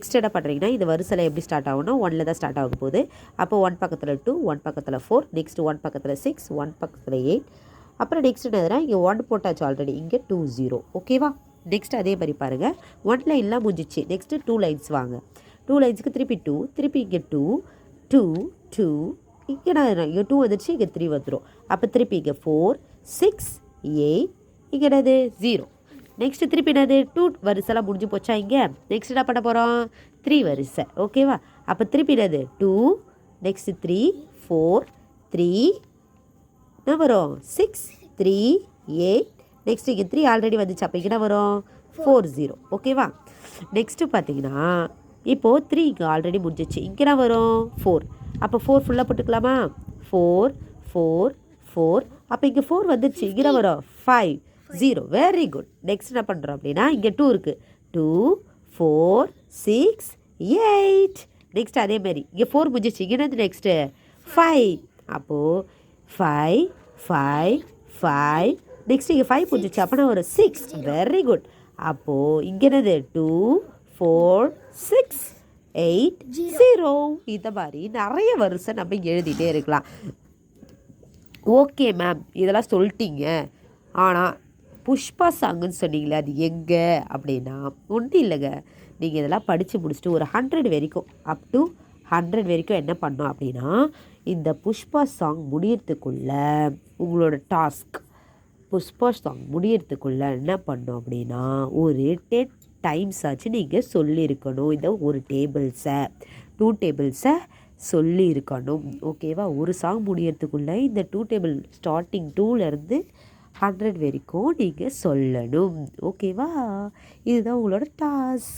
Next என்ன பண்ணுறீங்கன்னா இந்த வரிசையில் எப்படி ஸ்டார்ட் ஆகும்னா 1ல் தான் ஸ்டார்ட் ஆக போகுது. அப்போ 1 பக்கத்தில் 2, 1 பக்கத்தில் 4, நெக்ஸ்ட் 1 பக்கத்தில் 6, 1 பக்கத்தில் 8. அப்புறம் நெக்ஸ்ட் என்னதுன்னா இங்கே 1 போட்டாச்சு ஆல்ரெடி, இங்கே 2 0. ஓகேவா? நெக்ஸ்ட் அதே மாதிரி பாருங்கள், 1 லைன்லாம் முடிஞ்சிச்சு. நெக்ஸ்ட்டு 2 லைன்ஸ் வாங்க. 2 லைன்ஸுக்கு திருப்பி 2, திருப்பி இங்கே 2, 2, 2, இங்கே நான் இங்கே 2 வந்துடுச்சு, இங்கே 3 வந்துடும். அப்போ திருப்பி இங்கே 4, 6, 8, இங்கே என்னது 0. நெக்ஸ்ட் திருப்பி என்னது 2 வரிசைலாம் முடிஞ்சு போச்சா இங்கே. நெக்ஸ்ட் என்ன பண்ண போகிறோம் 3 வரிசை. ஓகேவா? அப்போ திருப்பி என்னது 2, நெக்ஸ்ட் 3, 4, 3 என்ன வரும் 6, 3, 8. நெக்ஸ்ட் இங்கே 3 ஆல்ரெடி வந்துச்சு, அப்போ இங்கே என்ன வரும் 4 0. ஓகேவா? நெக்ஸ்ட்டு பார்த்தீங்கன்னா இப்போது 3 இங்கே ஆல்ரெடி முடிஞ்சிச்சு, இங்கே என்ன வரும் 4. அப்போ 4 ஃபுல்லாக போட்டுக்கலாமா? 4, 4, 4. அப்போ இங்கே 4 வந்துடுச்சு, இங்கே வரும் 5 0. Very good. நெக்ஸ்ட் என்ன பண்ணுறோம் அப்படின்னா இங்கே 2 இருக்குது. 2, 4, 6, 8. நெக்ஸ்ட் அதேமாரி இங்கே 4 முடிஞ்சிச்சு, இங்கே என்னது நெக்ஸ்ட்டு 5. அப்போது 5, 5, 5. நெக்ஸ்ட் இங்கே 5 முடிஞ்சிச்சு, அப்போனா ஒரு 6. Very good. அப்போது இங்கே என்னது 2, 4, 6, 8, 0. இந்த மாதிரி நிறைய வரிசை நம்ம எழுதிட்டே இருக்கலாம். ஓகே மேம், இதெல்லாம் சொல்லிட்டீங்க, ஆனால் புஷ்பா சாங்குன்னு சொன்னீங்களே அது எங்கே அப்படின்னா ஒன்றும் இல்லைங்க. நீங்கள் இதெல்லாம் படித்து முடிச்சுட்டு ஒரு 100 வரைக்கும், அப் டு 100 வரைக்கும் என்ன பண்ணோம் அப்படின்னா இந்த புஷ்பா சாங் முடியறதுக்குள்ளே உங்களோட டாஸ்க், புஷ்பா சாங் முடியறதுக்குள்ளே என்ன பண்ணோம் அப்படின்னா ஒரு 10 டைம்ஸ் ஆச்சு நீங்கள் சொல்லியிருக்கணும். இந்த ஒரு டேபிள்ஸை 2 டேபிள்ஸை சொல்லியிருக்கணும். ஓகேவா? ஒரு சாங் முடியறதுக்குள்ளே இந்த 2 டேபிள் ஸ்டார்டிங் 2லேருந்து 100 வரைக்கும் நீங்கள் சொல்லணும். ஓகேவா? இதுதான் உங்களோட டாஸ்க்.